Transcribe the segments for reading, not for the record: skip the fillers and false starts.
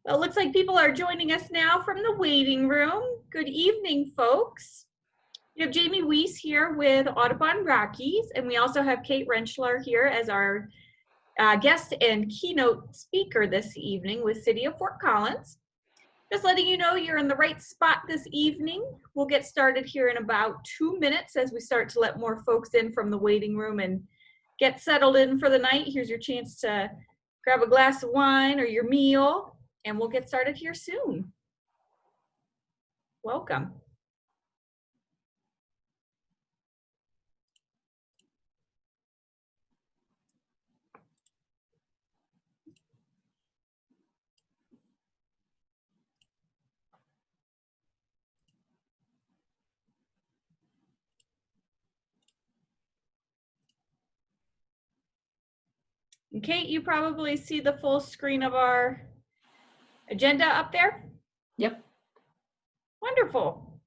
Well, it looks like people are joining us now from the waiting room. Good evening, folks. We have Jamie Weiss here with Audubon Rockies, and we also have Kate Rentschlar here as our guest and keynote speaker this evening with City of Fort Collins. Just letting you know you're in the right spot this evening. We'll get started here in about 2 minutes as we start to let more folks in from the waiting room and get settled in for the night. Here's your chance to grab a glass of wine or your meal, and we'll get started here soon. Welcome. And Kate, you probably see the full screen of our agenda up there? Yep. Wonderful.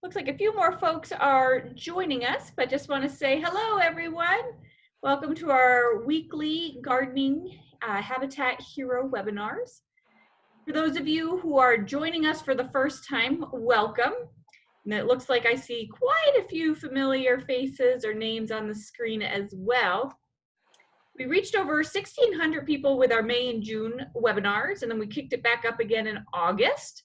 Looks like a few more folks are joining us, but just want to say hello, everyone. Welcome to our weekly gardening Habitat Hero webinars. For those of you who are joining us for the first time, welcome. And it looks like I see quite a few familiar faces or names on the screen as well. We reached over 1,600 people with our May and June webinars, and then we kicked it back up again in August.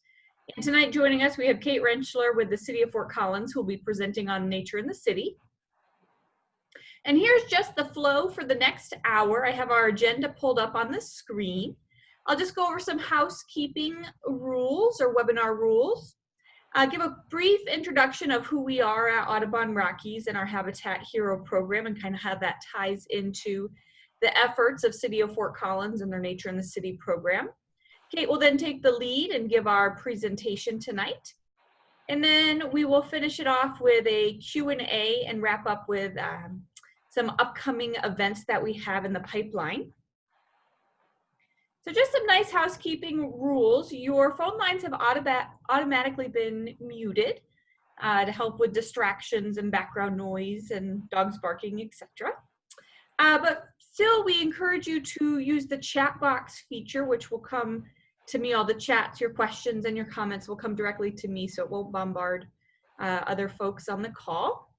And tonight joining us, we have Kate Rentschlar with the City of Fort Collins, who will be presenting on nature in the city. And here's just the flow for the next hour. I have our agenda pulled up on the screen. I'll just go over some housekeeping rules or webinar rules. Give a brief introduction of who we are at Audubon Rockies and our Habitat Hero program and kind of how that ties into the efforts of City of Fort Collins and their Nature in the City program. Kate will then take the lead and give our presentation tonight. And then we will finish it off with a Q&A and wrap up with some upcoming events that we have in the pipeline. So just some nice housekeeping rules. Your phone lines have automatically been muted to help with distractions and background noise and dogs barking, etc. But still, we encourage you to use the chat box feature, which will come to me. All the chats, your questions, and your comments will come directly to me, so it won't bombard other folks on the call.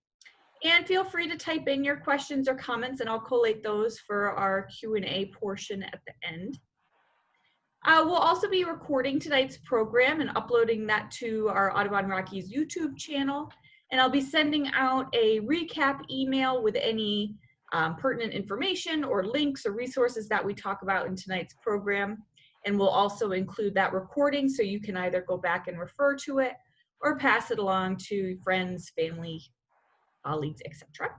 And feel free to type in your questions or comments, and I'll collate those for our Q&A portion at the end. We'll also be recording tonight's program and uploading that to our Audubon Rockies YouTube channel. And I'll be sending out a recap email with any pertinent information or links or resources that we talk about in tonight's program. And we'll also include that recording so you can either go back and refer to it or pass it along to friends, family, colleagues, etc.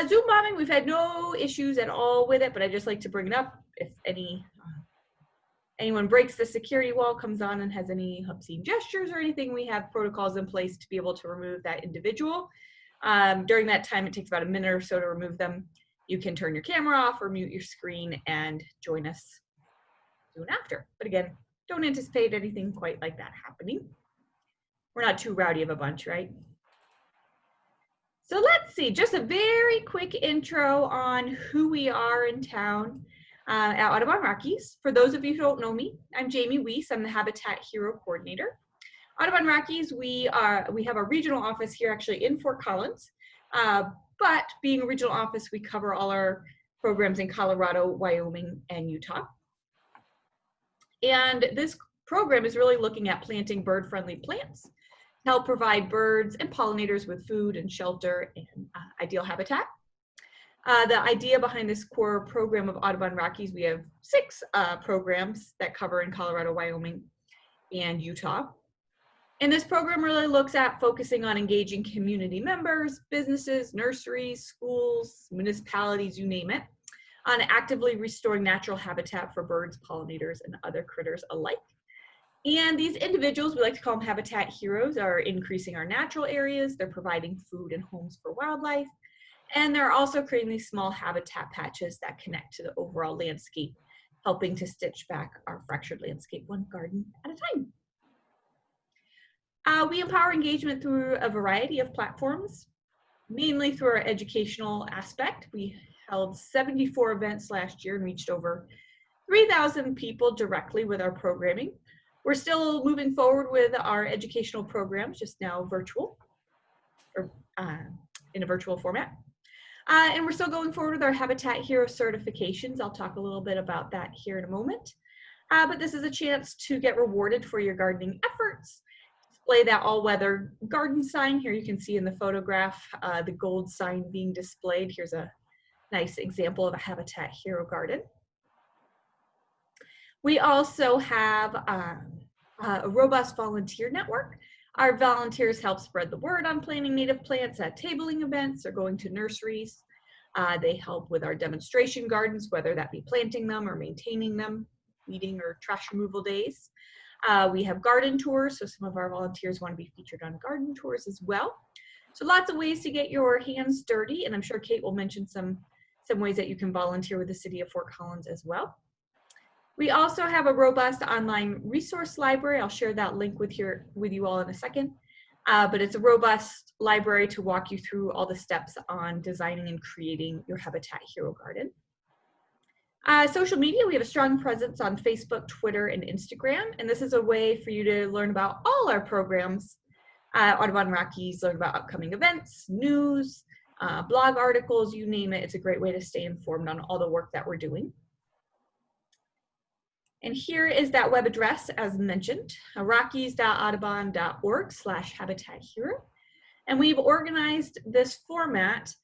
Zoom bombing, we've had no issues at all with it, but I just like to bring it up if anyone breaks the security wall, comes on and has any obscene gestures or anything, we have protocols in place to be able to remove that individual. During that time, it takes about a minute or so to remove them. You can turn your camera off or mute your screen and join us soon after. But again, don't anticipate anything quite like that happening. We're not too rowdy of a bunch, right? So let's see, just a very quick intro on who we are in town. At Audubon Rockies. For those of you who don't know me, I'm Jamie Weiss. I'm the Habitat Hero Coordinator. Audubon Rockies, we have a regional office here actually in Fort Collins, but being a regional office, we cover all our programs in Colorado, Wyoming, and Utah. And this program is really looking at planting bird-friendly plants to help provide birds and pollinators with food and shelter and ideal habitat. The idea behind this core program of Audubon Rockies, we have 6 programs that cover in Colorado, Wyoming, and Utah. And this program really looks at focusing on engaging community members, businesses, nurseries, schools, municipalities, you name it, on actively restoring natural habitat for birds, pollinators, and other critters alike. And these individuals, we like to call them habitat heroes, are increasing our natural areas. They're providing food and homes for wildlife. And they're also creating these small habitat patches that connect to the overall landscape, helping to stitch back our fractured landscape one garden at a time. We empower engagement through a variety of platforms, mainly through our educational aspect. We held 74 events last year and reached over 3,000 people directly with our programming. We're still moving forward with our educational programs, just now virtual, or in a virtual format. And we're still going forward with our Habitat Hero certifications. I'll talk a little bit about that here in a moment. But this is a chance to get rewarded for your gardening efforts. Display that all-weather garden sign. Here you can see in the photograph the gold sign being displayed. Here's a nice example of a Habitat Hero garden. We also have a robust volunteer network. Our volunteers help spread the word on planting native plants at tabling events or going to nurseries. They help with our demonstration gardens, whether that be planting them or maintaining them, weeding or trash removal days. We have garden tours, so some of our volunteers want to be featured on garden tours as well. So lots of ways to get your hands dirty, and I'm sure Kate will mention some ways that you can volunteer with the City of Fort Collins as well. We also have a robust online resource library. I'll share that link with you all in a second. But it's a robust library to walk you through all the steps on designing and creating your Habitat Hero garden. Social media, we have a strong presence on Facebook, Twitter, and Instagram. And this is a way for you to learn about all our programs. Audubon Rockies, learn about upcoming events, news, blog articles, you name it. It's a great way to stay informed on all the work that we're doing. And here is that web address, as mentioned, rockies.audubon.org/habitathero. And we've organized this format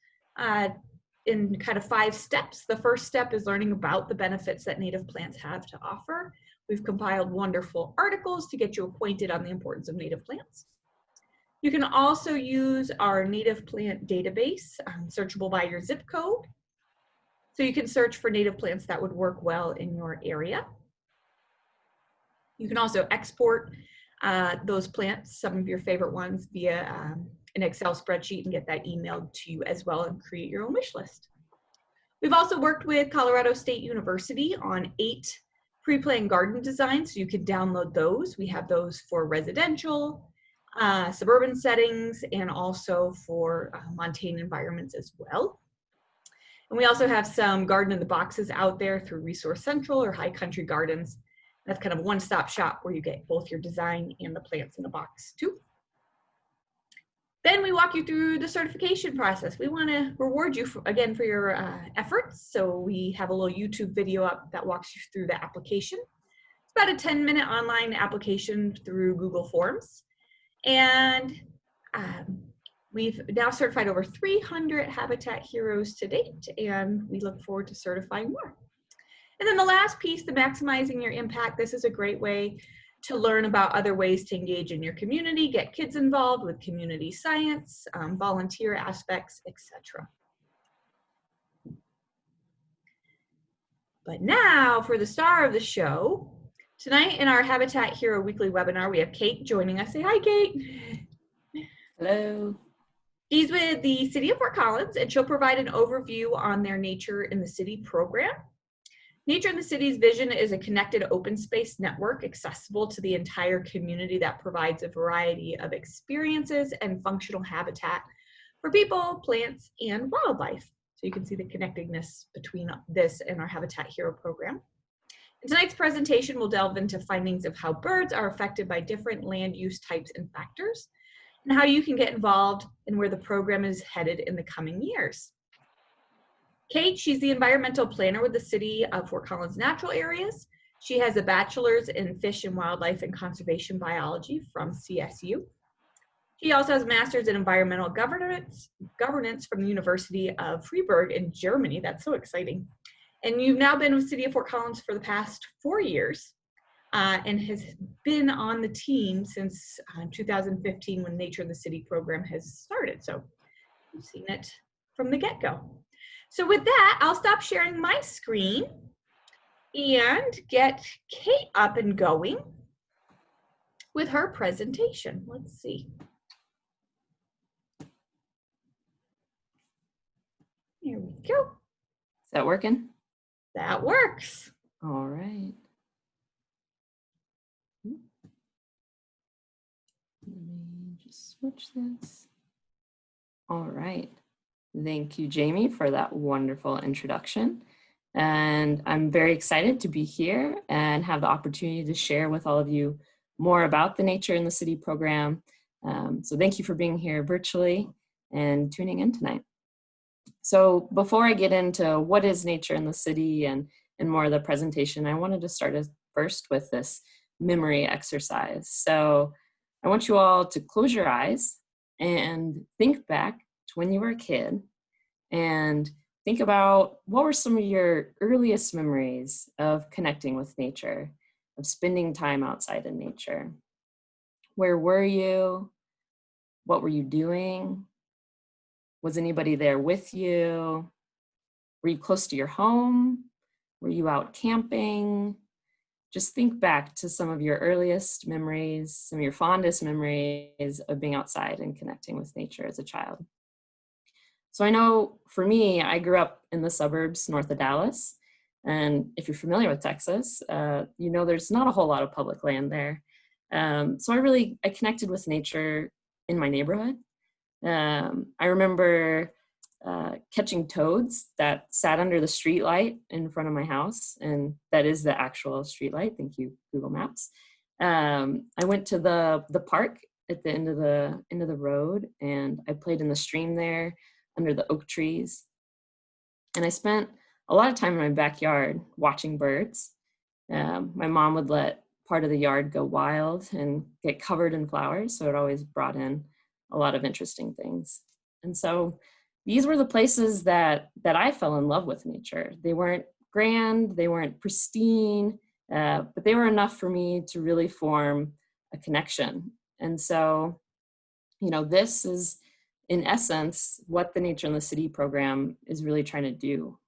in kind of 5 steps. The first step is learning about the benefits that native plants have to offer. We've compiled wonderful articles to get you acquainted on the importance of native plants. You can also use our native plant database, searchable by your zip code. So you can search for native plants that would work well in your area. You can also export those plants, some of your favorite ones, via an Excel spreadsheet and get that emailed to you as well and create your own wish list. We've also worked with Colorado State University on 8 pre-planned garden designs, so you can download those. We have those for residential, suburban settings, and also for montane environments as well. And we also have some garden in the boxes out there through Resource Central or High Country Gardens. That's kind of a one-stop shop where you get both your design and the plants in the box too. Then we walk you through the certification process. We want to reward you again for your efforts. So we have a little YouTube video up that walks you through the application. It's about a 10-minute online application through Google Forms. And we've now certified over 300 Habitat Heroes to date, and we look forward to certifying more. And then the last piece, the maximizing your impact. This is a great way to learn about other ways to engage in your community, get kids involved with community science, volunteer aspects, etc. But now for the star of the show. Tonight in our Habitat Hero weekly webinar, we have Kate joining us. Say hi, Kate. Hello. She's with the City of Fort Collins, and she'll provide an overview on their Nature in the City program. Nature in the City's vision is a connected open space network accessible to the entire community that provides a variety of experiences and functional habitat for people, plants, and wildlife. So you can see the connectedness between this and our Habitat Hero program. In tonight's presentation, we'll delve into findings of how birds are affected by different land use types and factors, and how you can get involved in where the program is headed in the coming years. Kate, she's the environmental planner with the City of Fort Collins Natural Areas. She has a bachelor's in Fish and Wildlife and Conservation Biology from CSU. She also has a master's in environmental governance from the University of Freiburg in Germany. That's so exciting. And you've now been with City of Fort Collins for the past 4 years and has been on the team since 2015 when Nature in the City program has started. So you've seen it from the get-go. So with that, I'll stop sharing my screen and get Kate up and going with her presentation. Let's see. Here we go. Is that working? That works. All right. Let me just switch this. All right. Thank you, Jamie, for that wonderful introduction. and I'm very excited to be here and have the opportunity to share with all of you more about the Nature in the City program. So thank you for being here virtually and tuning in tonight. So before I get into what is Nature in the City and more of the presentation, I wanted to start first with this memory exercise. So I want you all to close your eyes and think back to when you were a kid and think about what were some of your earliest memories of connecting with nature, of spending time outside in nature. Where were you? What were you doing? Was anybody there with you? Were you close to your home? Were you out camping? Just think back to some of your earliest memories, some of your fondest memories of being outside and connecting with nature as a child. So I know for me, I grew up in the suburbs north of Dallas. And if you're familiar with Texas, you know there's not a whole lot of public land there. So I connected with nature in my neighborhood. I remember catching toads that sat under the street light in front of my house, and that is the actual street light. Thank you, Google Maps. I went to the park at the end of the road, and I played in the stream there under the oak trees. And I spent a lot of time in my backyard watching birds. My mom would let part of the yard go wild and get covered in flowers, so it always brought in a lot of interesting things. And so these were the places that I fell in love with nature. They weren't grand, they weren't pristine, but they were enough for me to really form a connection. And so, you know, this is in essence what the Nature in the City program is really trying to do,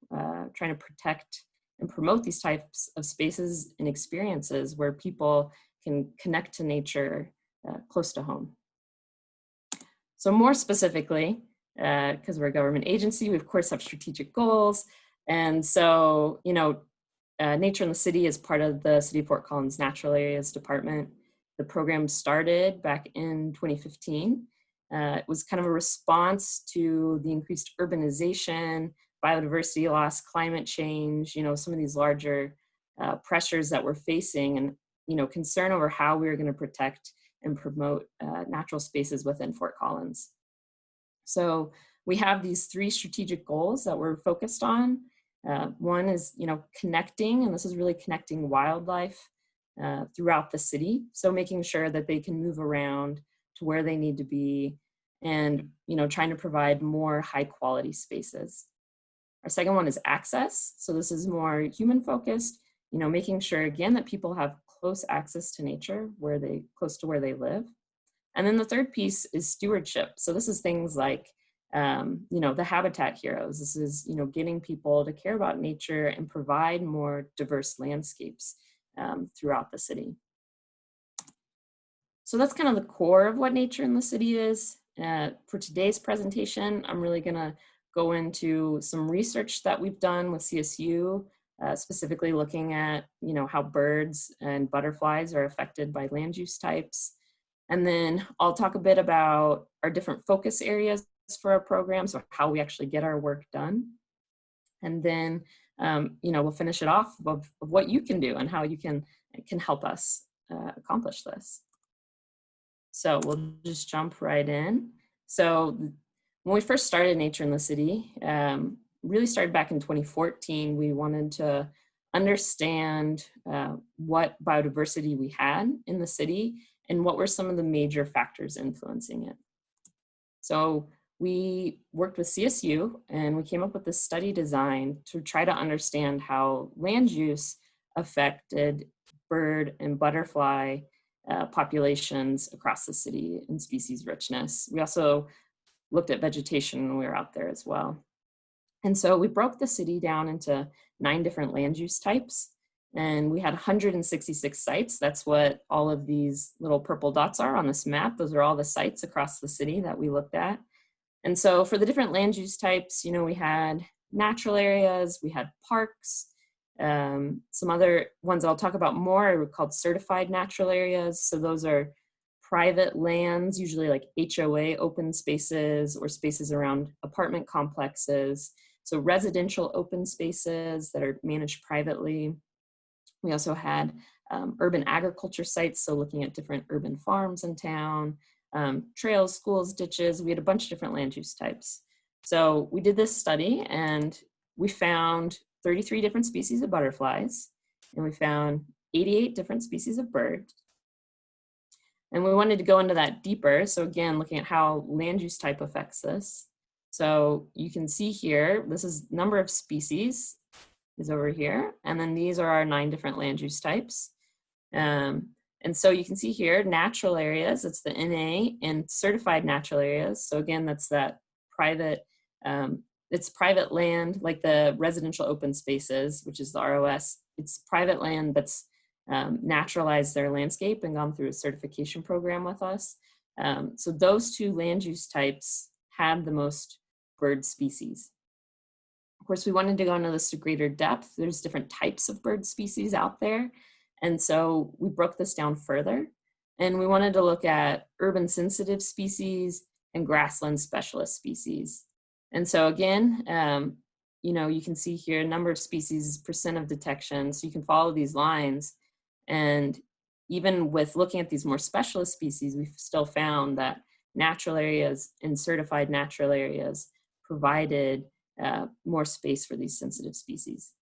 trying to protect and promote these types of spaces and experiences where people can connect to nature close to home. So more specifically, because we're a government agency, we of course have strategic goals. And so, you know, Nature in the City is part of the City of Fort Collins Natural Areas Department. The program started back in 2015. It was kind of a response to the increased urbanization, biodiversity loss, climate change, you know, some of these larger pressures that we're facing, and, you know, concern over how we are going to protect and promote natural spaces within Fort Collins. So we have these 3 strategic goals that we're focused on. One is, you know, connecting, and this is really connecting wildlife throughout the city. So making sure that they can move around to where they need to be, and, you know, trying to provide more high quality spaces. Our second one is access. So this is more human focused, you know, making sure again that people have close access to nature close to where they live. And then the third piece is stewardship. So this is things like, you know, the habitat heroes. This is, you know, getting people to care about nature and provide more diverse landscapes throughout the city. So that's kind of the core of what Nature in the City is. For today's presentation, I'm really gonna go into some research that we've done with CSU, specifically looking at, you know, how birds and butterflies are affected by land use types. And then I'll talk a bit about our different focus areas for our program, so how we actually get our work done. And then, you know, we'll finish it off of what you can do and how you can help us accomplish this. So we'll just jump right in. So when we first started Nature in the City, really started back in 2014, we wanted to understand what biodiversity we had in the city and what were some of the major factors influencing it. So we worked with CSU and we came up with this study design to try to understand how land use affected bird and butterfly populations across the city and species richness. We also looked at vegetation when we were out there as well. And so we broke the city down into 9 different land use types, and we had 166 sites. That's what all of these little purple dots are on this map. Those are all the sites across the city that we looked at. And so for the different land use types, you know, we had natural areas, we had parks, some other ones I'll talk about more are called certified natural areas. So those are private lands, usually like HOA open spaces or spaces around apartment complexes. So residential open spaces that are managed privately. We also had urban agriculture sites, so looking at different urban farms in town, trails, schools, ditches. We had a bunch of different land use types. So we did this study and we found 33 different species of butterflies, and we found 88 different species of birds. And we wanted to go into that deeper. So again, looking at how land use type affects this. So you can see here, this is number of species is over here. And then these are our 9 different land use types. And so you can see here, natural areas, it's the NA, and certified natural areas. So again, that's that private, it's private land, like the residential open spaces, which is the ROS. It's private land that's naturalized their landscape and gone through a certification program with us. So those 2 land use types had the most bird species. Of course, we wanted to go into this to greater depth. There's different types of bird species out there. And so we broke this down further. And we wanted to look at urban sensitive species and grassland specialist species. And so again, you can see here number of species, percent of detection. So you can follow these lines. And even with looking at these more specialist species, we've still found that natural areas and certified natural areas provided more space for these sensitive species.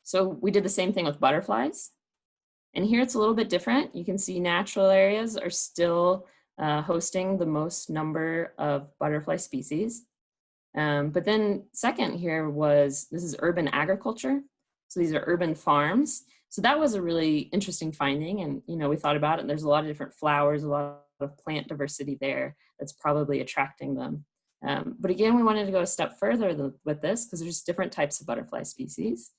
So we did the same thing with butterflies. And here it's a little bit different. You can see natural areas are still hosting the most number of butterfly species. But then second here this is urban agriculture. So these are urban farms. So that was a really interesting finding. And, we thought about it, and there's a lot of different flowers, a lot of plant diversity there that's probably attracting them. But again, we wanted to go a step further with this because there's different types of butterfly species.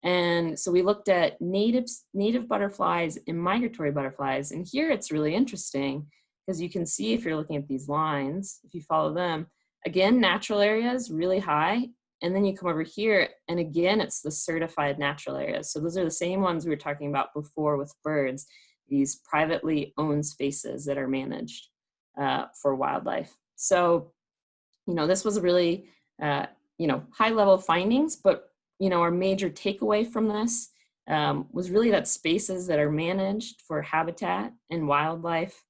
And so we looked at native butterflies and migratory butterflies. And here it's really interesting because you can see if you're looking at these lines, if you follow them, again, natural areas really high. And then you come over here and again, it's the certified natural areas. So those are the same ones we were talking about before with birds, these privately owned spaces that are managed for wildlife. So, this was a really, high level findings, but our major takeaway from this was really that spaces that are managed for habitat and wildlife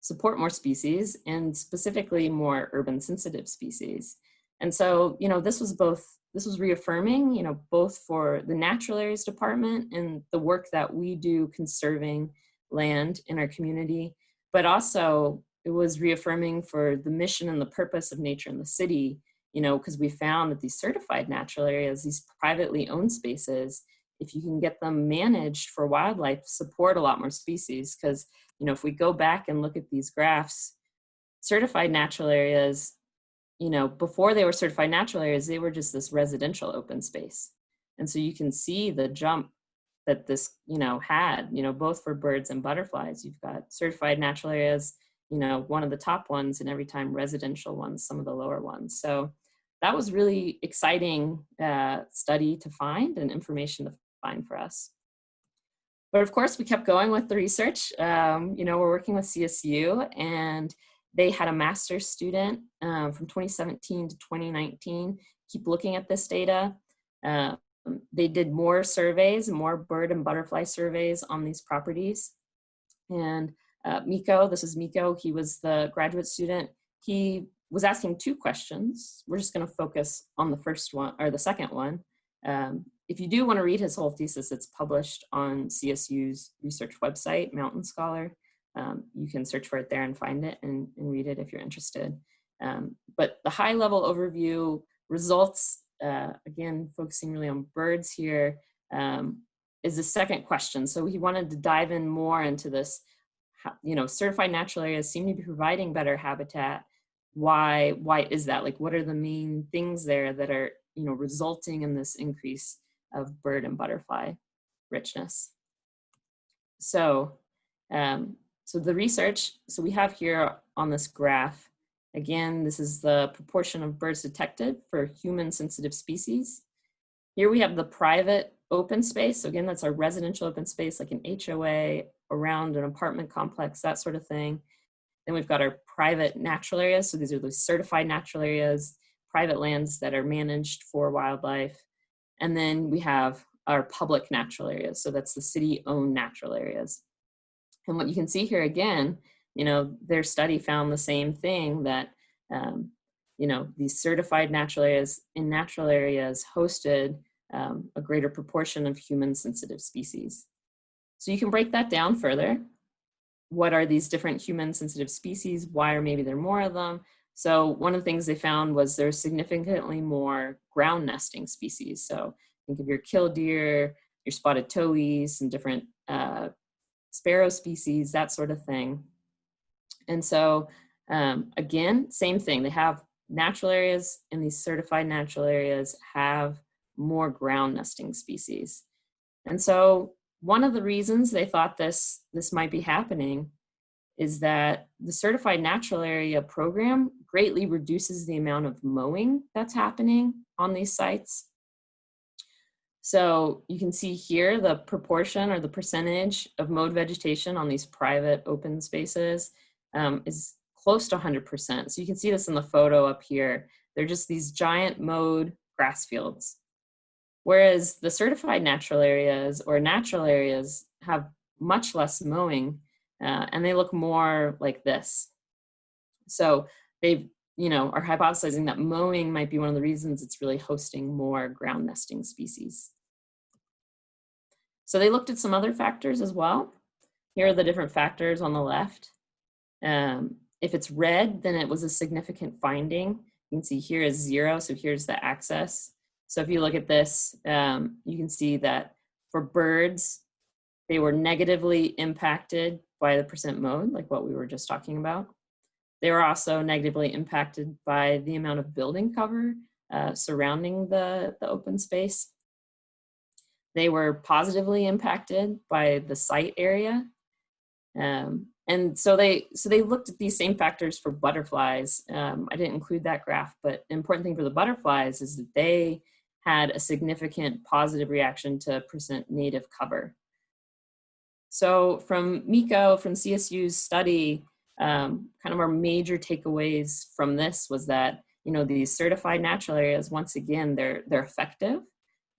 support more species, and specifically more urban sensitive species. And so, this was reaffirming, both for the Natural Areas Department and the work that we do conserving land in our community, but also it was reaffirming for the mission and the purpose of Nature in the City, because we found that these certified natural areas, these privately owned spaces, if you can get them managed for wildlife, support a lot more species. Because, if we go back and look at these graphs, certified natural areas, before they were certified natural areas, they were just this residential open space. And so you can see the jump that this, had, both for birds and butterflies. You've got certified natural areas, one of the top ones, and every time residential ones, some of the lower ones. So that was really exciting study to find and information to find for us. But of course, we kept going with the research. We're working with CSU, and they had a master's student from 2017 to 2019 keep looking at this data. They did more surveys, more bird and butterfly surveys on these properties. And Miko, this is Miko, he was the graduate student. He was asking 2 questions. We're just going to focus on the first one, or the second one. If you do want to read his whole thesis, it's published on CSU's research website, Mountain Scholar. You can search for it there and find it and read it if you're interested. But the high level overview results, again, focusing really on birds here, is the second question. So he wanted to dive in more into this, certified natural areas seem to be providing better habitat. Why is that? Like, what are the main things there that are, resulting in this increase of bird and butterfly richness? So, so the research, so we have here on this graph, again, this is the proportion of birds detected for human sensitive species. Here we have the private open space. So again, that's our residential open space, like an HOA around an apartment complex, that sort of thing. Then we've got our private natural areas. So these are the certified natural areas, private lands that are managed for wildlife. And then we have our public natural areas. So that's the city-owned natural areas. And what you can see here again, their study found the same thing, that, these certified natural areas hosted a greater proportion of human-sensitive species. So you can break that down further. What are these different human-sensitive species? Why are maybe there more of them? So one of the things they found was there's significantly more ground nesting species. So think of your killdeer, your spotted towhees, some different sparrow species, that sort of thing. And so again, same thing. They have natural areas, and these certified natural areas have more ground nesting species. And so one of the reasons they thought this might be happening is that the certified natural area program greatly reduces the amount of mowing that's happening on these sites. So you can see here the proportion or the percentage of mowed vegetation on these private open spaces is close to 100%. So you can see this in the photo up here. They're just these giant mowed grass fields. Whereas the certified natural areas or natural areas have much less mowing, and they look more like this. So they are hypothesizing that mowing might be one of the reasons it's really hosting more ground nesting species. So they looked at some other factors as well. Here are the different factors on the left. If it's red, then it was a significant finding. You can see here is 0, so here's the axis. So if you look at this, you can see that for birds, they were negatively impacted by the percent mowed, like what we were just talking about. They were also negatively impacted by the amount of building cover surrounding the open space. They were positively impacted by the site area. And so they looked at these same factors for butterflies. I didn't include that graph, but the important thing for the butterflies is that they had a significant positive reaction to percent native cover. So from MECO, from CSU's study, kind of our major takeaways from this was that, these certified natural areas, once again, they're effective,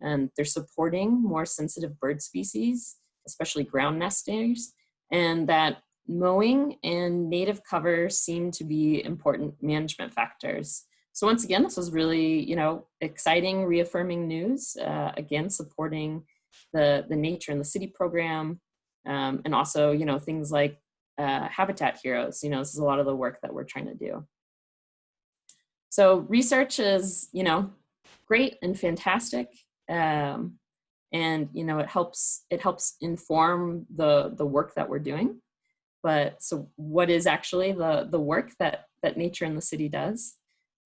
and they're supporting more sensitive bird species, especially ground nesters, and that mowing and native cover seem to be important management factors. So once again, this was really, exciting, reaffirming news, again, supporting the Nature in the City program, and also, things like Habitat Heroes. This is a lot of the work that we're trying to do. So research is, great and fantastic. And, it helps inform the work that we're doing. But so what is actually the work that Nature in the City does?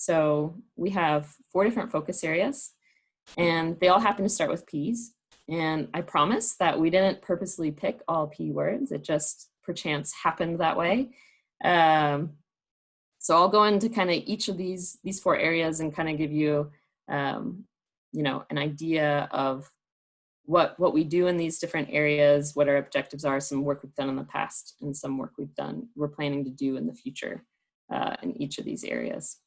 So we have 4 different focus areas, and they all happen to start with P's. And I promise that we didn't purposely pick all P words. It just perchance happened that way. So I'll go into kind of each of these 4 areas and kind of give you, an idea of what we do in these different areas, what our objectives are, some work we've done in the past, and some work we're planning to do in the future in each of these areas.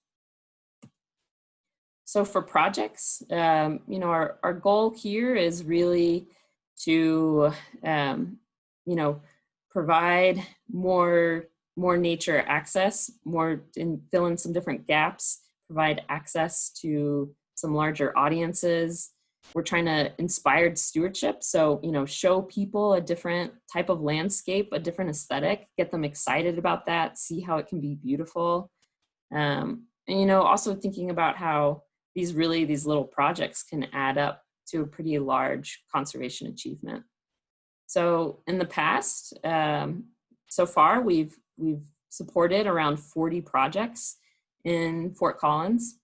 So for projects, our goal here is really to, provide more nature access, and fill in some different gaps, provide access to some larger audiences. We're trying to inspire stewardship. So, show people a different type of landscape, a different aesthetic, get them excited about that, see how it can be beautiful. And, also thinking about how these little projects can add up to a pretty large conservation achievement. So in the past, so far, we've supported around 40 projects in Fort Collins.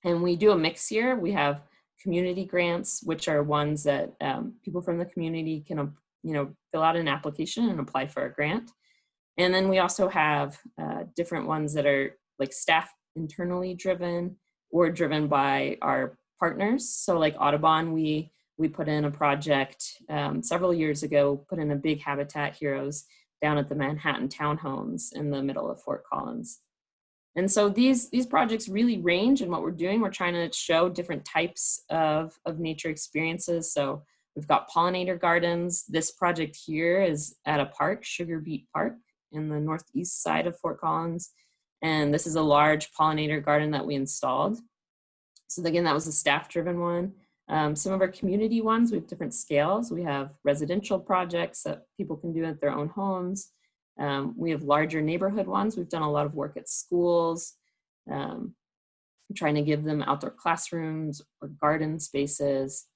And we do a mix here. We have community grants, which are ones that people from the community can, fill out an application and apply for a grant. And then we also have different ones that are like staff internally driven or driven by our partners. So like Audubon, we put in a project several years ago, put in a big Habitat Heroes down at the Manhattan townhomes in the middle of Fort Collins. And so these projects really range in what we're doing. We're trying to show different types of nature experiences. So we've got pollinator gardens. This project here is at a park, Sugar Beet Park, in the northeast side of Fort Collins. And this is a large pollinator garden that we installed. So again, that was a staff-driven one. Some of our community ones, we have different scales. We have residential projects that people can do at their own homes. We have larger neighborhood ones. We've done a lot of work at schools, trying to give them outdoor classrooms or garden spaces.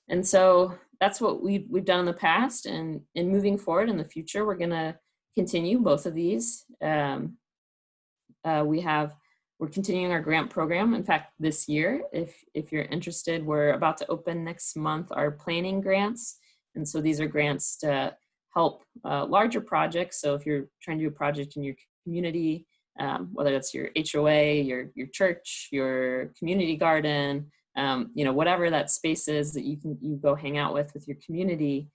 And so that's what we've done in the past. And in moving forward in the future, we're going to continue both of these. We're continuing our grant program. In fact, this year, if you're interested, we're about to open next month our planning grants. And so these are grants to help larger projects. So if you're trying to do a project in your community, whether it's your HOA, your church, your community garden, whatever that space is that you go hang out with your community,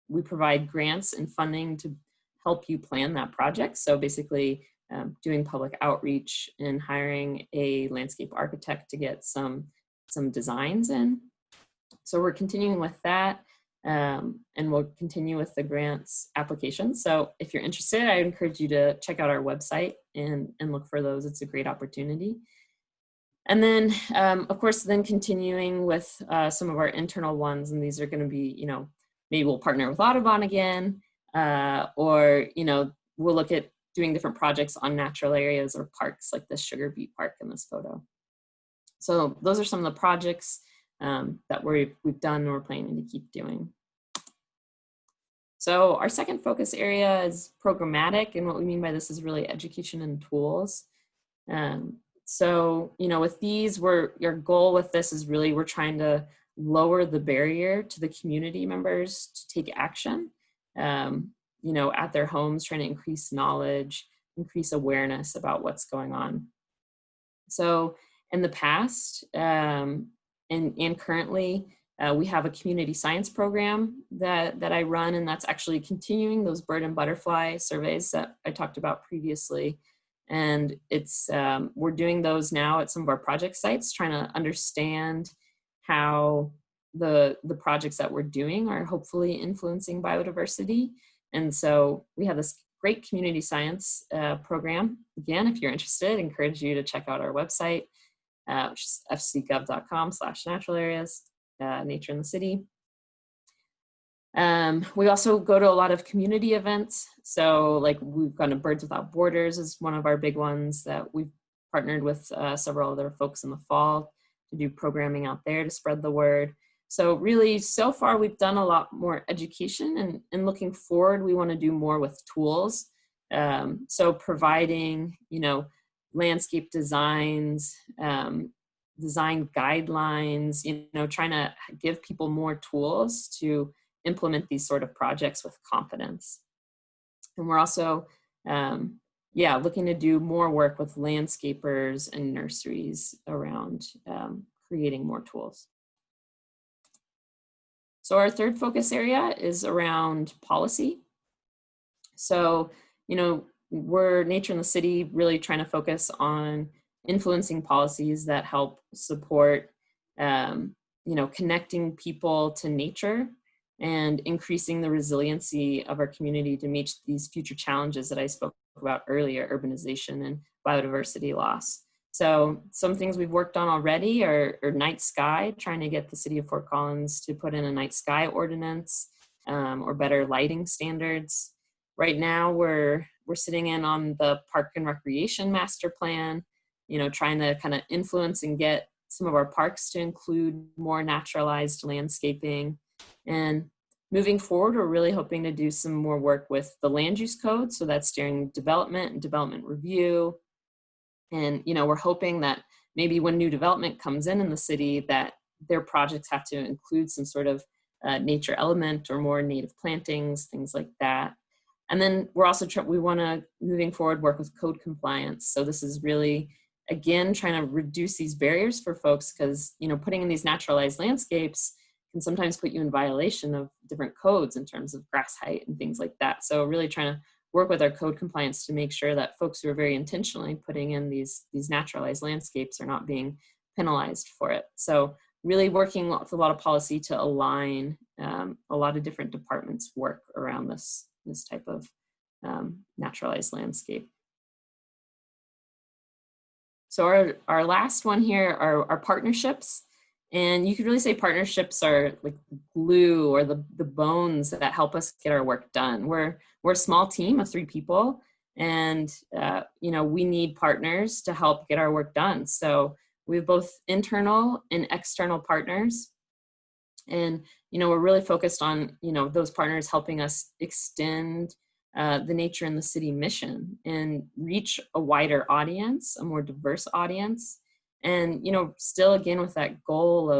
we provide grants and funding to help you plan that project. So basically, doing public outreach and hiring a landscape architect to get some designs in. So we're continuing with that, and we'll continue with the grants application. So if you're interested, I encourage you to check out our website and look for those. It's a great opportunity. And then, of course, then continuing with some of our internal ones, and these are going to be, maybe we'll partner with Audubon again, or, we'll look at doing different projects on natural areas or parks like this Sugar Beet Park in this photo. So those are some of the projects that we've done and we're planning to keep doing. So our second focus area is programmatic, and what we mean by this is really education and tools. So, with these, your goal with this is really we're trying to lower the barrier to the community members to take action. At their homes, trying to increase knowledge, increase awareness about what's going on. So in the past and currently, we have a community science program that I run, and that's actually continuing those bird and butterfly surveys that I talked about previously. And it's we're doing those now at some of our project sites, trying to understand how the projects that we're doing are hopefully influencing biodiversity. And so we have this great community science program. Again, if you're interested, I encourage you to check out our website, which is fcgov.com/natural areas, nature in the city. We also go to a lot of community events. So like we've gone to Birds Without Borders is one of our big ones that we've partnered with several other folks in the fall to do programming out there to spread the word. So really, so far, we've done a lot more education, and looking forward, we want to do more with tools. So providing, landscape designs, design guidelines, trying to give people more tools to implement these sort of projects with confidence. And we're also, looking to do more work with landscapers and nurseries around creating more tools. So our third focus area is around policy. So, we're Nature in the City really trying to focus on influencing policies that help support, connecting people to nature and increasing the resiliency of our community to meet these future challenges that I spoke about earlier, urbanization and biodiversity loss. So some things we've worked on already are night sky, trying to get the city of Fort Collins to put in a night sky ordinance or better lighting standards. Right now, we're sitting in on the Park and Recreation Master Plan, trying to kind of influence and get some of our parks to include more naturalized landscaping. And moving forward, we're really hoping to do some more work with the land use code. So that's during development and development review. And, we're hoping that maybe when new development comes in the city, that their projects have to include some sort of nature element or more native plantings, things like that. And then we're also, we want to, moving forward, work with code compliance. So this is really, again, trying to reduce these barriers for folks because, putting in these naturalized landscapes can sometimes put you in violation of different codes in terms of grass height and things like that. So really trying to work with our code compliance to make sure that folks who are very intentionally putting in these naturalized landscapes are not being penalized for it. So really working with a lot of policy to align a lot of different departments' work around this type of naturalized landscape. So our last one here are partnerships. And you could really say partnerships are like glue or the bones that help us get our work done. We're a small team of 3 people, and you know, we need partners to help get our work done. So we have both internal and external partners. And, you know, we're really focused on, you know, those partners helping us extend the nature and the city mission and reach a wider audience, a more diverse audience. And, you know, still again with that goal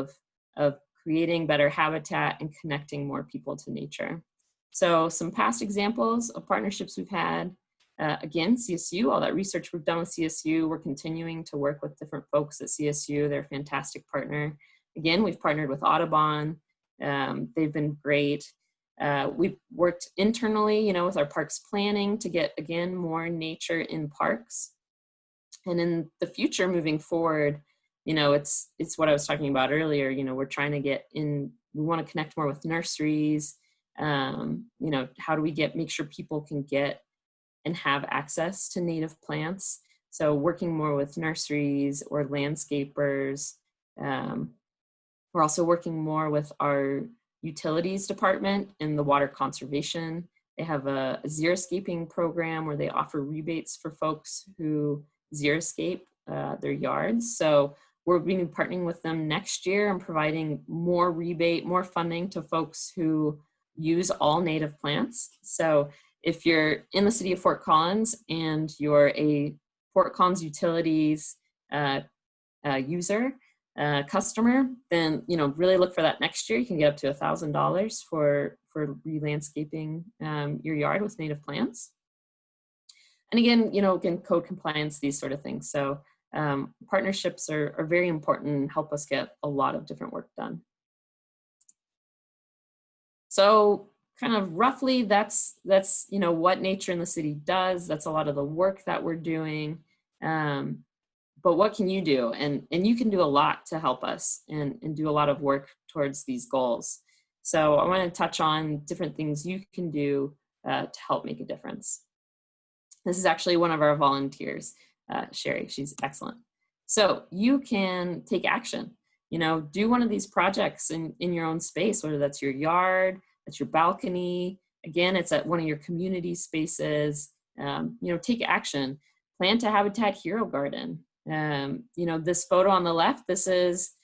of creating better habitat and connecting more people to nature. So some past examples of partnerships we've had, again, CSU, all that research we've done with CSU, we're continuing to work with different folks at CSU. They're a fantastic partner. Again, we've partnered with Audubon. They've been great. We've worked internally, you know, with our parks planning to get, again, more nature in parks. And in the future, moving forward, you know, it's what I was talking about earlier. You know, we're trying to get in, we want to connect more with nurseries. You know, how do we make sure people can get and have access to native plants? So working more with nurseries or landscapers. We're also working more with our utilities department in the water conservation. They have a xeriscaping program where they offer rebates for folks who xeriscape their yards. So we're going to be partnering with them next year and providing more rebate, more funding to folks who use all native plants. So if you're in the city of Fort Collins and you're a Fort Collins Utilities user, customer, then, you know, really look for that next year. You can get up to $1,000 for re-landscaping your yard with native plants. And again, you know, again, code compliance, these sort of things. So partnerships are very important and help us get a lot of different work done. So kind of roughly that's you know, what Nature in the City does. That's a lot of the work that we're doing. But what can you do? And you can do a lot to help us and do a lot of work towards these goals. So I want to touch on different things you can do to help make a difference. This is actually one of our volunteers, Sherry. She's excellent. So you can take action. You know, do one of these projects in your own space, whether that's your yard, that's your balcony. Again, it's at one of your community spaces. You know, take action. Plant a Habitat Hero garden. You know, this photo on the left, this is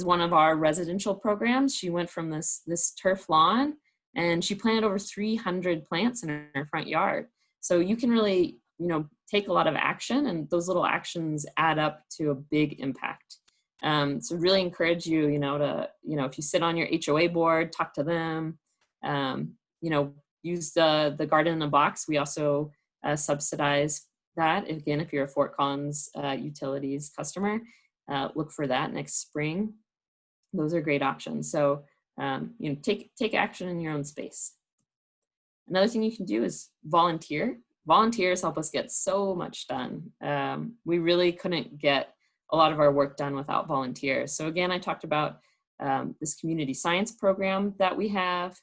one of our residential programs. She went from this turf lawn and she planted over 300 plants in her front yard. So you can really, you know, take a lot of action, and those little actions add up to a big impact. So really encourage you, you know, to, you know, if you sit on your HOA board, talk to them, you know, use the garden in a box. We also subsidize that. Again, if you're a Fort Collins Utilities customer, look for that next spring. Those are great options. So, you know, take action in your own space. Another thing you can do is volunteer. Volunteers help us get so much done. We really couldn't get a lot of our work done without volunteers. So again, I talked about this community science program that we have.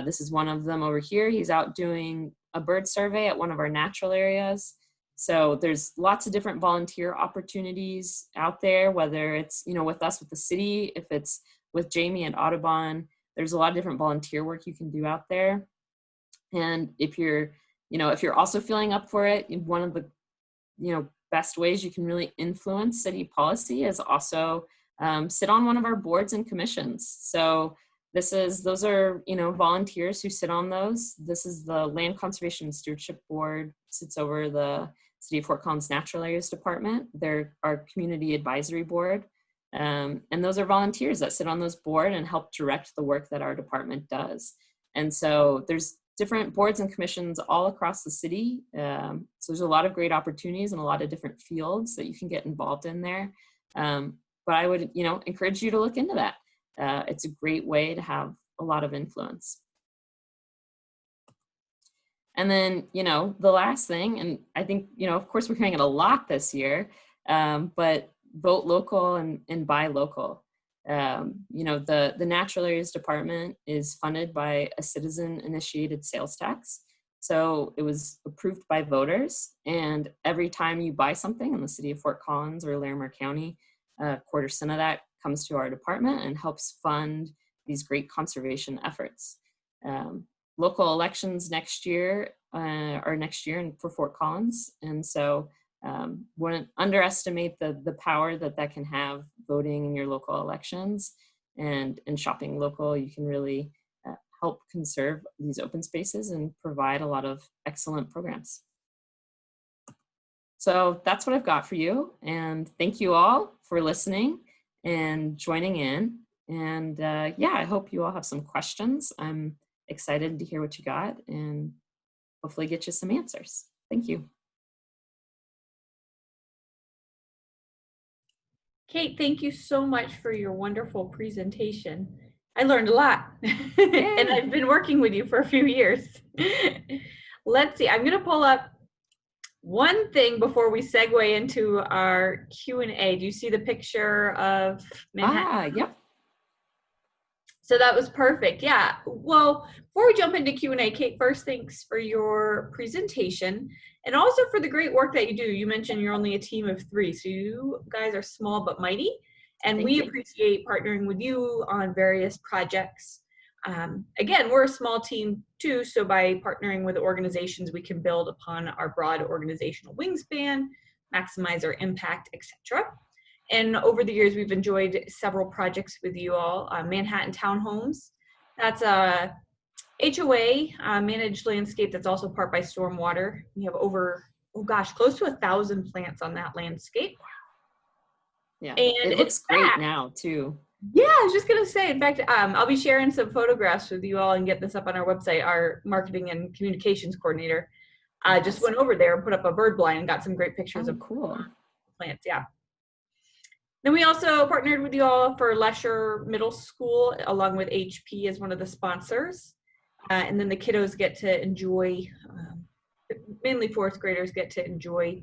This is one of them over here. He's out doing a bird survey at one of our natural areas. So there's lots of different volunteer opportunities out there, whether it's, you know, with us, with the city, if it's with Jamie and Audubon, there's a lot of different volunteer work you can do out there. And if you're, you know, if you're also feeling up for it, one of the, you know, best ways you can really influence city policy is also sit on one of our boards and commissions. So those are, you know, volunteers who sit on those. This is the Land Conservation and Stewardship Board, sits over the City of Fort Collins Natural Areas Department. They're our community advisory board. And those are volunteers that sit on those board and help direct the work that our department does. And so there's different boards and commissions all across the city. So there's a lot of great opportunities and a lot of different fields that you can get involved in there. But I would, you know, encourage you to look into that. It's a great way to have a lot of influence. And then, the last thing, and I think, of course we're hearing it a lot this year, but vote local and buy local. The Natural Areas Department is funded by a citizen-initiated sales tax. So it was approved by voters, and every time you buy something in the city of Fort Collins or Larimer County, a quarter cent of that comes to our department and helps fund these great conservation efforts. Local elections next year for Fort Collins, and so wouldn't underestimate the power that can have voting in your local elections, and shopping local. You can really help conserve these open spaces and provide a lot of excellent programs. So that's what I've got for you, and thank you all for listening and joining in. And I hope you all have some questions. I'm excited to hear what you got and hopefully get you some answers. Thank you. Kate, thank you so much for your wonderful presentation. I learned a lot, and I've been working with you for a few years. Let's see, I'm gonna pull up one thing before we segue into our Q&A. Do you see the picture of Manhattan? Yep. So that was perfect. Yeah. Well, before we jump into Q&A, Kate, first, thanks for your presentation and also for the great work that you do. You mentioned you're only a team of 3, so you guys are small but mighty, and we appreciate partnering with you on various projects. Again, we're a small team too, so by partnering with organizations, we can build upon our broad organizational wingspan, maximize our impact, etc. And over the years, we've enjoyed several projects with you all. Manhattan Townhomes, that's a HOA managed landscape that's also part by stormwater. We have over, close to 1,000 plants on that landscape. Yeah, and it looks great now too. Yeah, I was just gonna say, in fact, I'll be sharing some photographs with you all and get this up on our website. Our marketing and communications coordinator just went over there and put up a bird blind and got some great pictures of cool plants. Yeah. Then we also partnered with you all for Lesher Middle School, along with HP as one of the sponsors. And then the kiddos get to enjoy, mainly 4th graders get to enjoy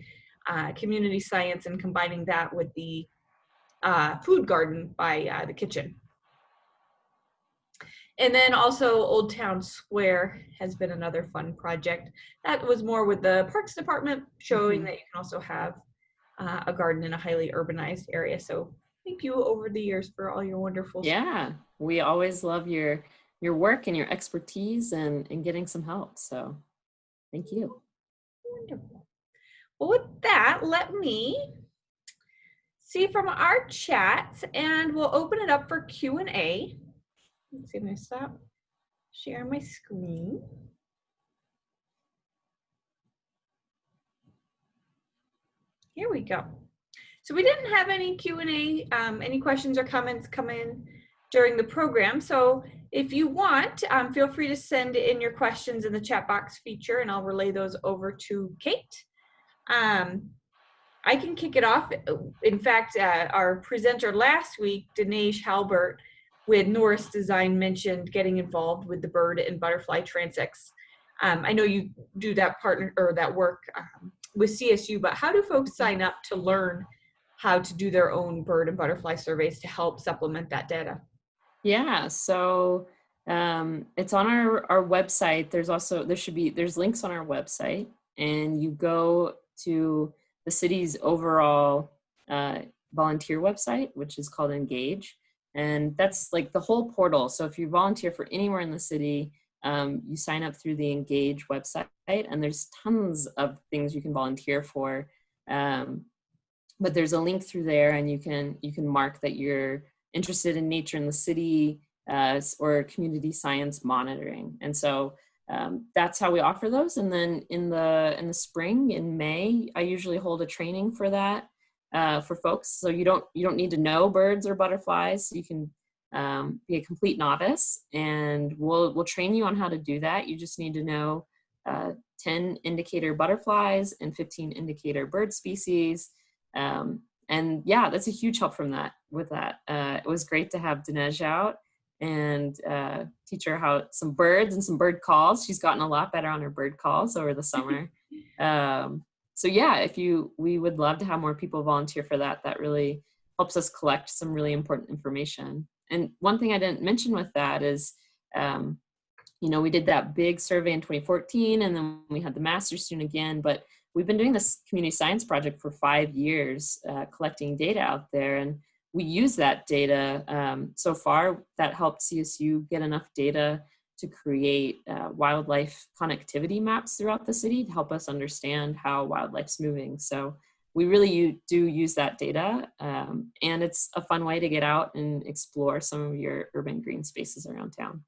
community science and combining that with the food garden by the kitchen. And then also Old Town Square has been another fun project. That was more with the Parks Department, showing that you can also have a garden in a highly urbanized area. So thank you over the years for all your wonderful Yeah, we always love your work and your expertise and getting some help. So thank you. Wonderful. Well, with that, let me see from our chat, and we'll open it up for Q&A. Let's see, I'm gonna stop sharing my screen. Here we go. So we didn't have any Q&A, any questions or comments come in during the program. So if you want, feel free to send in your questions in the chat box feature, and I'll relay those over to Kate. I can kick it off. In fact, our presenter last week, Dinesh Halbert with Norris Design, mentioned getting involved with the bird and butterfly transects. I know you do that that work with CSU, but how do folks sign up to learn how to do their own bird and butterfly surveys to help supplement that data? Yeah, so it's on our website. There's links on our website, and you go to the city's overall volunteer website, which is called Engage. And that's like the whole portal. So if you volunteer for anywhere in the city, you sign up through the Engage website, and there's tons of things you can volunteer for. But there's a link through there, and you can mark that you're interested in nature in the city or community science monitoring. And so that's how we offer those. And then in the spring, in May, I usually hold a training for that for folks. So you don't need to know birds or butterflies. You can be a complete novice, and we'll train you on how to do that. You just need to know 10 indicator butterflies and 15 indicator bird species. And yeah, that's a huge help with that. It was great to have Dinesh out, and teach her how some birds and some bird calls. She's gotten a lot better on her bird calls over the summer. So yeah, we would love to have more people volunteer for that. That really helps us collect some really important information. And one thing I didn't mention with that is, we did that big survey in 2014, and then we had the master's student again, but we've been doing this community science project for 5 years, collecting data out there, and we use that data. So far, that helped CSU get enough data to create wildlife connectivity maps throughout the city to help us understand how wildlife's moving. So we really do use that data, and it's a fun way to get out and explore some of your urban green spaces around town.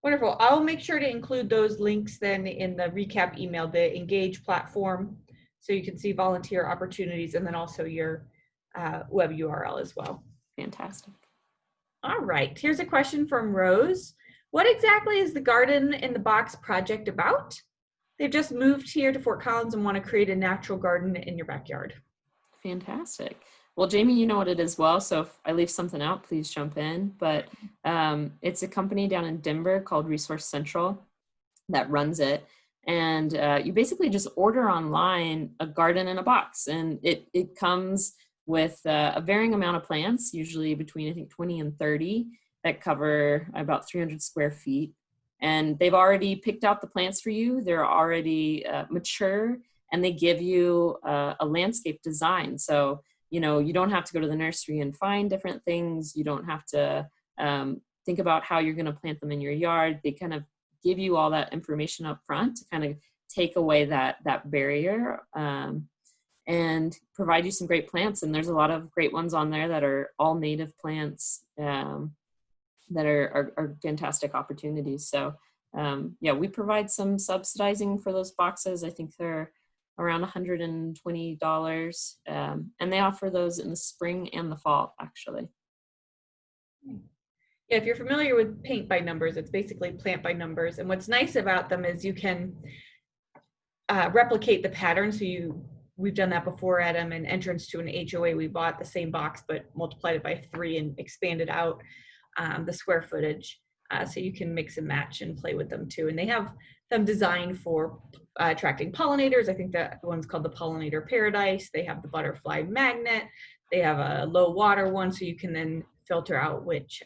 Wonderful. I'll make sure to include those links then in the recap email, the Engage platform, so you can see volunteer opportunities, and then also your web URL as well. Fantastic. All right, here's a question from Rose. What exactly is the Garden in the Box project about? They've just moved here to Fort Collins and want to create a natural garden in your backyard. Fantastic. Well, Jamie, you know what it is well, so if I leave something out, please jump in. But it's a company down in Denver called Resource Central that runs it. And you basically just order online a garden in a box, and it comes with a varying amount of plants, usually between, I think, 20 and 30, that cover about 300 square feet. And they've already picked out the plants for you. They're already mature, and they give you a landscape design. So, you don't have to go to the nursery and find different things. You don't have to think about how you're going to plant them in your yard. They kind of give you all that information up front to kind of take away that barrier, and provide you some great plants. And there's a lot of great ones on there that are all native plants, that are fantastic opportunities. So yeah, we provide some subsidizing for those boxes. I think they're around $120, and they offer those in the spring and the fall, actually. Yeah, if you're familiar with paint by numbers, it's basically plant by numbers. And what's nice about them is you can replicate the pattern. So we've done that before at an entrance to an HOA. We bought the same box, but multiplied it by 3 and expanded out the square footage. So you can mix and match and play with them too. And they have them designed for attracting pollinators. I think that one's called the Pollinator Paradise. They have the butterfly magnet. They have a low water one, so you can then filter out which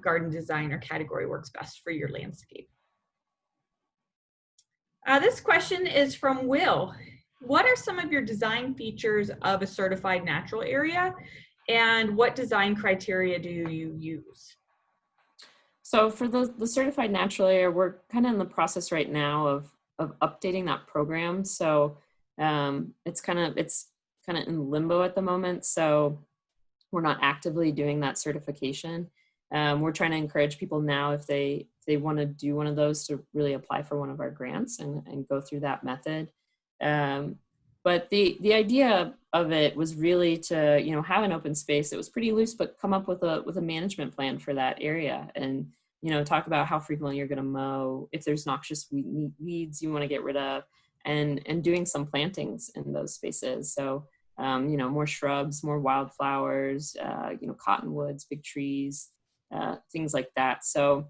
garden design or category works best for your landscape. This question is from Will. What are some of your design features of a certified natural area, and what design criteria do you use? So for the certified natural area, we're kind of in the process right now of updating that program. So it's kind of in limbo at the moment. So we're not actively doing that certification. We're trying to encourage people now, if they want to do one of those, to really apply for one of our grants and go through that method. But the idea of it was really to, have an open space that was pretty loose, but come up with a management plan for that area, and talk about how frequently you're going to mow, if there's noxious weeds you want to get rid of, and doing some plantings in those spaces. So more shrubs, more wildflowers, cottonwoods, big trees, things like that. So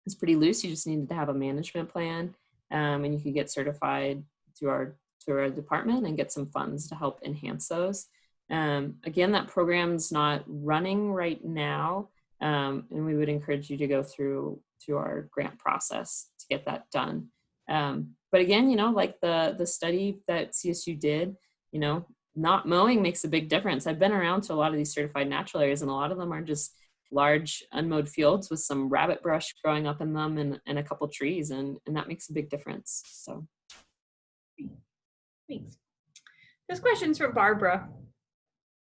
it's pretty loose. You just needed to have a management plan, and you could get certified through our department and get some funds to help enhance those. Again, that program's not running right now, and we would encourage you to go through our grant process to get that done. But again, like the study that CSU did, not mowing makes a big difference. I've been around to a lot of these certified natural areas, and a lot of them are just large unmowed fields with some rabbit brush growing up in them and a couple trees, and that makes a big difference. So thanks. This question's from Barbara.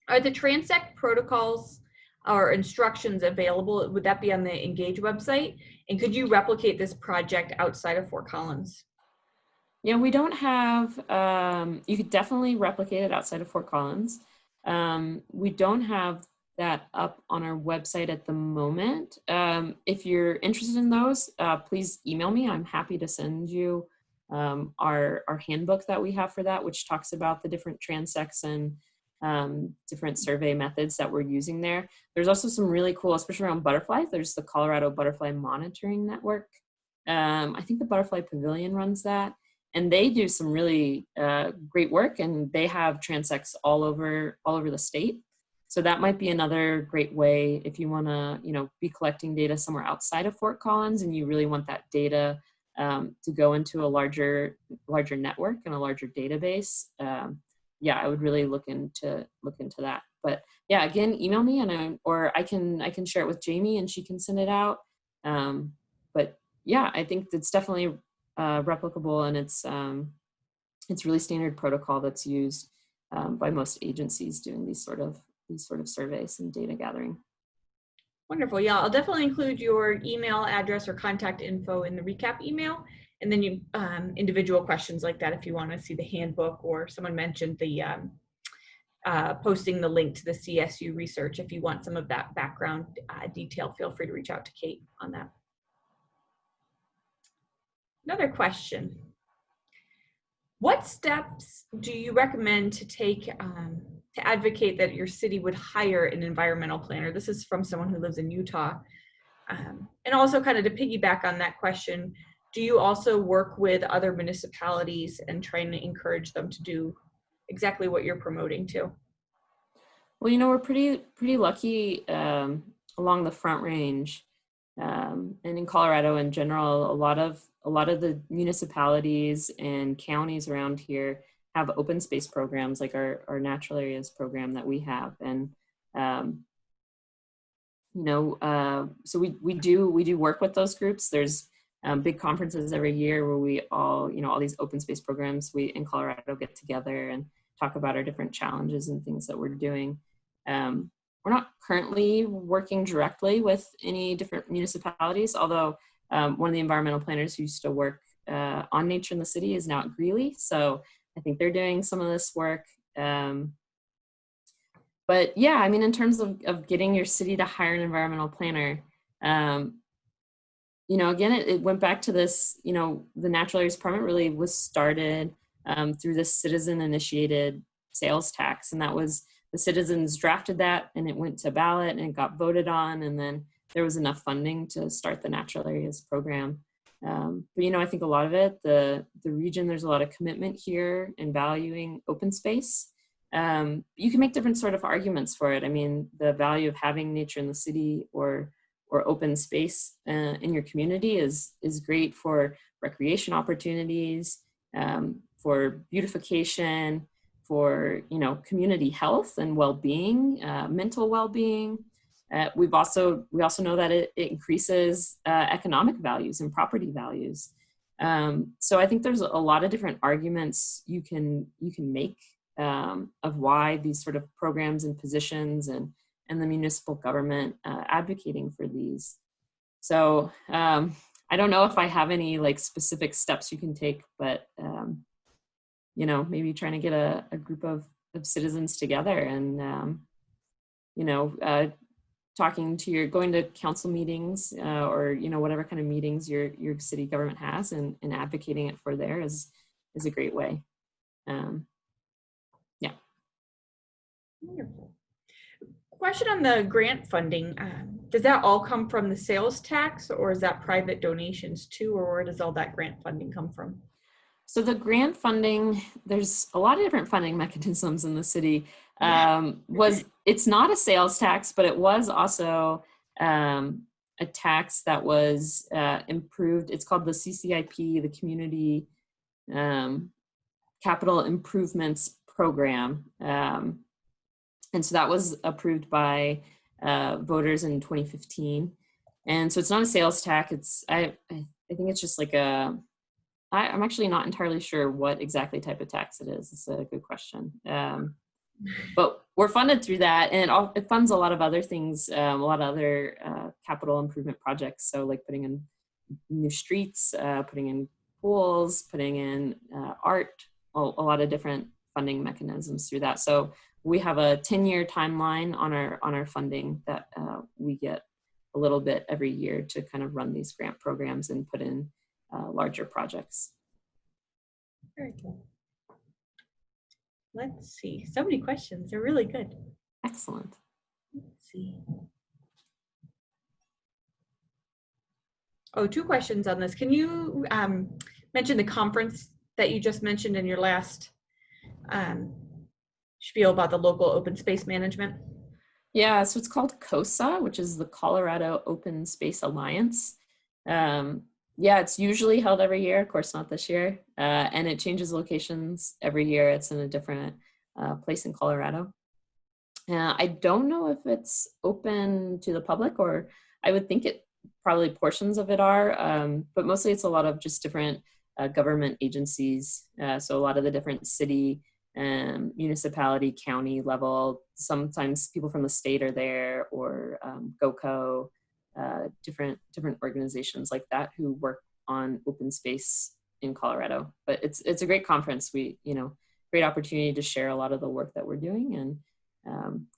Are the transect protocols or instructions available? Would that be on the Engage website? And could you replicate this project outside of Fort Collins? Yeah, we don't have, you could definitely replicate it outside of Fort Collins. We don't have that up on our website at the moment. If you're interested in those, please email me. I'm happy to send you our handbook that we have for that, which talks about the different transects and different survey methods that we're using there. There's also some really cool, especially around butterflies. There's the Colorado Butterfly Monitoring Network. I think the Butterfly Pavilion runs that, and they do some really great work, and they have transects all over the state. So that might be another great way if you want to, be collecting data somewhere outside of Fort Collins, and you really want that data to go into a larger network and a larger database. Yeah, I would really look into that. But yeah, again, email me or I can share it with Jamie and she can send it out. But yeah, I think it's definitely replicable, and it's really standard protocol that's used by most agencies doing these sort of surveys and data gathering. Wonderful. Yeah, I'll definitely include your email address or contact info in the recap email. And then you individual questions like that if you want to see the handbook, or someone mentioned the posting the link to the CSU research. If you want some of that background detail, feel free to reach out to Kate on that. Another question. What steps do you recommend to take to advocate that your city would hire an environmental planner? This is from someone who lives in Utah. And also, kind of to piggyback on that question, do you also work with other municipalities and trying to encourage them to do exactly what you're promoting too? Well, we're pretty lucky along the Front Range, and in Colorado in general. A lot of the municipalities and counties around here have open space programs, like our natural areas program that we have, and so we do work with those groups. There's big conferences every year where we all these open space programs, we in Colorado get together and talk about our different challenges and things that we're doing. We're not currently working directly with any different municipalities, although one of the environmental planners who used to work on nature in the city is now at Greeley. So I think they're doing some of this work. But yeah, I mean, in terms of getting your city to hire an environmental planner, again, it went back to this, the natural areas permit really was started through this citizen-initiated sales tax. And that was, the citizens drafted that, and it went to ballot, and it got voted on, and then there was enough funding to start the natural areas program. But, I think a lot of it, the region, there's a lot of commitment here in valuing open space. You can make different sort of arguments for it. I mean, the value of having nature in the city or open space in your community is great for recreation opportunities, for beautification, for community health and well-being, mental well-being. We also know that it increases economic values and property values. So I think there's a lot of different arguments you can make of why these sort of programs and positions and the municipal government advocating for these. So I don't know if I have any like specific steps you can take, but maybe trying to get a group of citizens together and going to council meetings or whatever kind of meetings your city government has, and advocating it for there is a great way. Yeah. Wonderful. Question on the grant funding. Does that all come from the sales tax, or is that private donations too, or where does all that grant funding come from? So the grant funding, there's a lot of different funding mechanisms in the city. It's not a sales tax, but it was also a tax that was improved. It's called the CCIP, the Community Capital Improvements Program. And so that was approved by voters in 2015. And so it's not a sales tax. I think it's just like I'm actually not entirely sure what exactly type of tax it is. It's a good question. But we're funded through that, and it funds a lot of other things, a lot of other capital improvement projects. So like putting in new streets, putting in pools, putting in art, a lot of different funding mechanisms through that. So we have a 10-year timeline on our funding that we get a little bit every year to kind of run these grant programs and put in larger projects. Very cool. let's see. So many questions. They're really good. Excellent. Let's see. Oh, two questions on this. Can you mention the conference that you just mentioned in your last spiel about the local open space management? Yeah, so it's called COSA, which is the Colorado Open Space Alliance. Yeah, it's usually held every year, of course not this year, and it changes locations every year. It's in a different place in Colorado. I don't know if it's open to the public, or I would think it probably portions of it are, but mostly it's a lot of just different government agencies. So a lot of the different city, municipality, county level. Sometimes people from the state are there, or GOCO, different organizations like that who work on open space in Colorado. But it's a great conference. Great opportunity to share a lot of the work that we're doing, and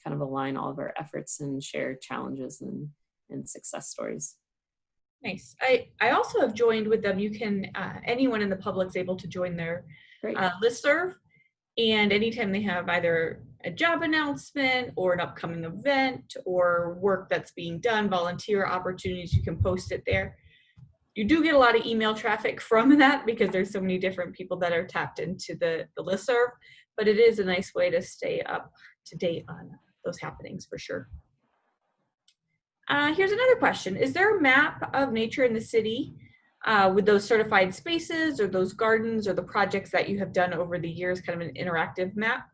kind of align all of our efforts and share challenges and success stories. Nice. I also have joined with them. You can, anyone in the public's able to join their listserv. And anytime they have either a job announcement or an upcoming event or work that's being done, volunteer opportunities, you can post it there. You do get a lot of email traffic from that because there's so many different people that are tapped into the listserv, but it is a nice way to stay up to date on those happenings for sure. Here's another question. Is there a map of nature in the city with those certified spaces or those gardens or the projects that you have done over the years, kind of an interactive map?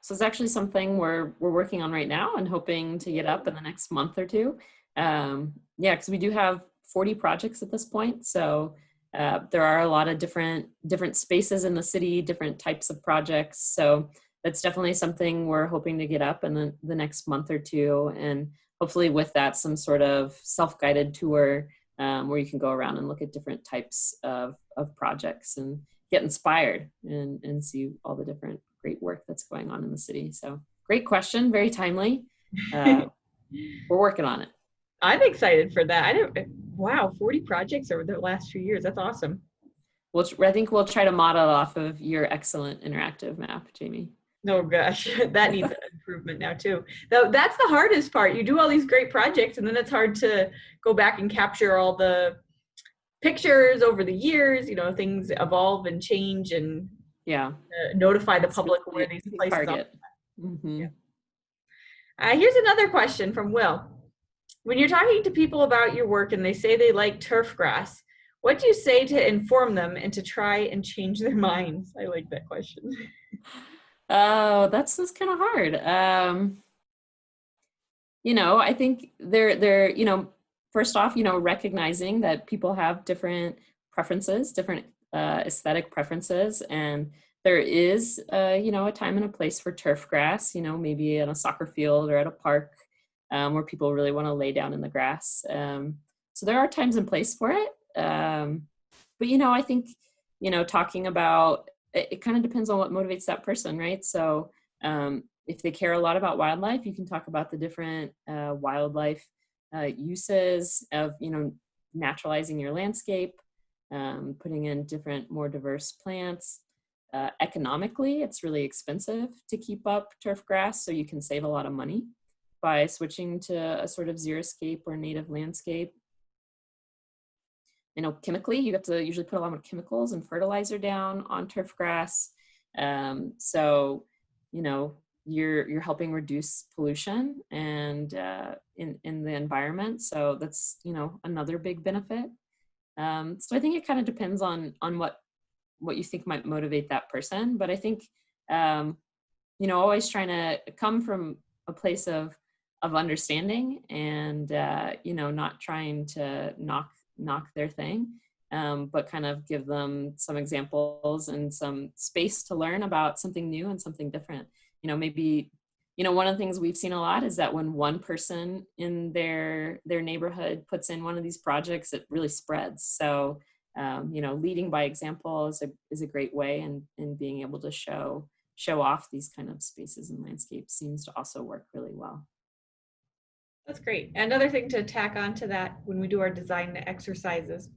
So it's actually something we're working on right now and hoping to get up in the next month or two. Yeah, because we do have 40 projects at this point. So there are a lot of different spaces in the city, different types of projects. So that's definitely something we're hoping to get up in the next month or two. And hopefully with that, some sort of self-guided tour where you can go around and look at different types of projects and get inspired and see all the different great work that's going on in the city. So great question, very timely. We're working on it. I'm excited for that. Wow, 40 projects over the last few years. That's awesome. I think we'll try to model off of your excellent interactive map, Jamie. Oh gosh, that needs improvement now too. Though that's the hardest part. You do all these great projects and then it's hard to go back and capture all the pictures over the years. Things evolve and change, and notify the public where these places are. Mm-hmm. Yeah. Here's another question from Will. When you're talking to people about your work and they say they like turf grass, what do you say to inform them and to try and change their minds? I like that question. Oh, that's kind of hard. I think they're first off, recognizing that people have different preferences, different aesthetic preferences, and there is, a time and a place for turf grass, maybe in a soccer field or at a park where people really want to lay down in the grass. So there are times and place for it. But, I think, talking about, it kind of depends on what motivates that person, right? So if they care a lot about wildlife, you can talk about the different wildlife uses of, naturalizing your landscape, putting in different, more diverse plants. Economically, it's really expensive to keep up turf grass, so you can save a lot of money by switching to a sort of xeriscape or native landscape. Chemically, you have to usually put a lot of chemicals and fertilizer down on turf grass. So, you're helping reduce pollution and in the environment. So that's, another big benefit. So I think it kind of depends on what you think might motivate that person. But I think, always trying to come from a place of understanding and, not trying to knock their thing, but kind of give them some examples and some space to learn about something new and something different. Maybe, one of the things we've seen a lot is that when one person in their neighborhood puts in one of these projects, it really spreads. So, leading by example is a great way, and being able to show off these kind of spaces and landscapes seems to also work really well. That's great. Another thing to tack on to that when we do our design exercises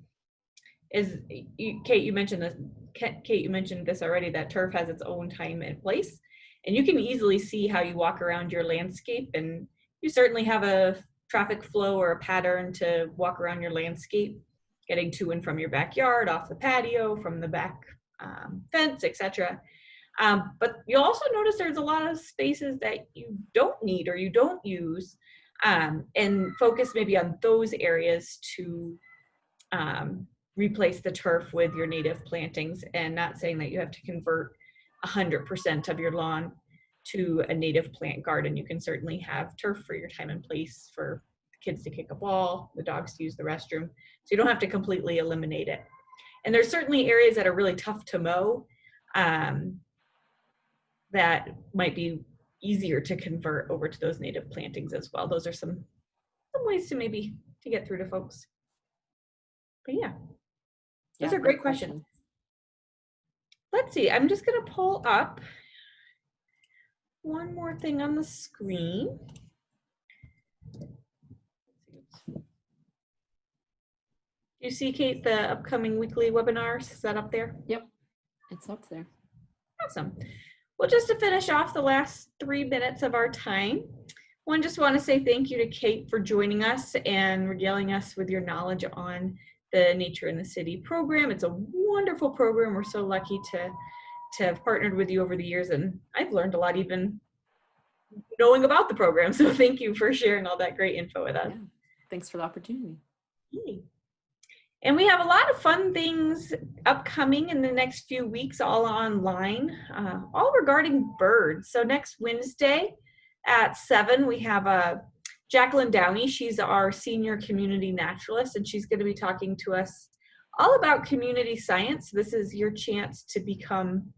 Kate, you mentioned this. Kate, you mentioned this already, that turf has its own time and place, and you can easily see how you walk around your landscape, and you certainly have a traffic flow or a pattern to walk around your landscape, getting to and from your backyard, off the patio, from the back fence, etc. But you'll also notice there's a lot of spaces that you don't need or you don't use, and focus maybe on those areas to replace the turf with your native plantings. And not saying that you have to convert 100% of your lawn to a native plant garden. You can certainly have turf for your time and place, for kids to kick a ball, the dogs to use the restroom. So you don't have to completely eliminate it. And there's certainly areas that are really tough to mow, that might be easier to convert over to those native plantings as well. Those are some ways to maybe to get through to folks. But yeah, those are great questions. Let's see, I'm just gonna pull up one more thing on the screen. You see, Kate, the upcoming weekly webinars, is that up there? Yep, it's up there. Awesome. Well, just to finish off the last 3 minutes of our time, just want to say thank you to Kate for joining us and regaling us with your knowledge on the Nature in the City program. It's a wonderful program. We're so lucky to have partnered with you over the years, and I've learned a lot even knowing about the program. So thank you for sharing all that great info with us. Yeah, thanks for the opportunity. Yay. And we have a lot of fun things upcoming in the next few weeks, all online, all regarding birds. So next Wednesday at 7, we have Jacqueline Downey. She's our senior community naturalist, and she's going to be talking to us all about community science. This is your chance to become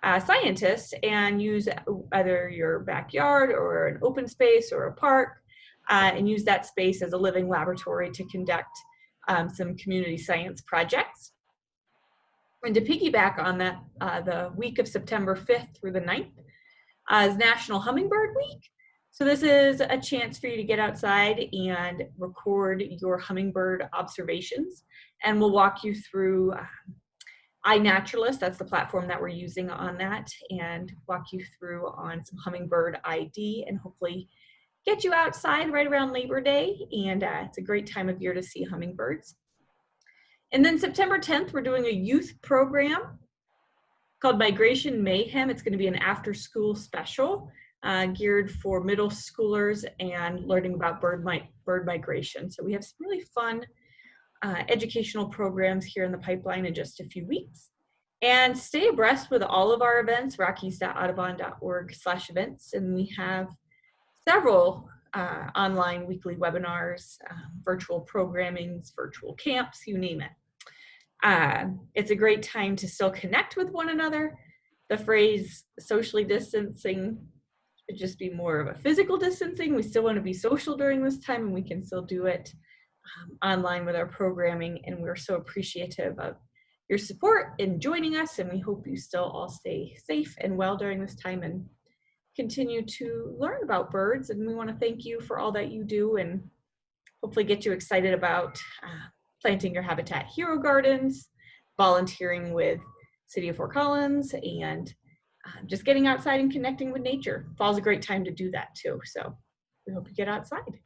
a scientist and use either your backyard or an open space or a park, and use that space as a living laboratory to conduct some community science projects. And to piggyback on that, the week of September 5th through the 9th is National Hummingbird Week. So this is a chance for you to get outside and record your hummingbird observations. And we'll walk you through iNaturalist, that's the platform that we're using on that, and walk you through on some hummingbird ID, and hopefully get you outside right around Labor Day, and it's a great time of year to see hummingbirds. And then September 10th, we're doing a youth program called Migration Mayhem. It's going to be an after-school special geared for middle schoolers and learning about bird migration. So we have some really fun educational programs here in the pipeline in just a few weeks. And stay abreast with all of our events, rockies.audubon.org/events, and we have several online weekly webinars, virtual programmings, virtual camps, you name it. It's a great time to still connect with one another. The phrase socially distancing should just be more of a physical distancing. We still want to be social during this time, and we can still do it online with our programming, and we're so appreciative of your support in joining us, and we hope you still all stay safe and well during this time and continue to learn about birds. And we want to thank you for all that you do, and hopefully get you excited about planting your Habitat Hero Gardens, volunteering with City of Fort Collins, and just getting outside and connecting with nature. Fall's a great time to do that too, so we hope you get outside.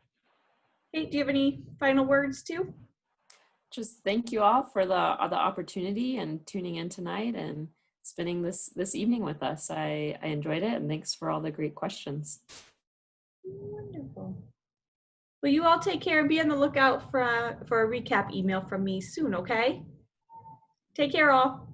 Kate, do you have any final words too? Just thank you all for the opportunity and tuning in tonight and spending this evening with us. I enjoyed it, and thanks for all the great questions. Wonderful. Well, you all take care and be on the lookout for a recap email from me soon, okay? Take care all.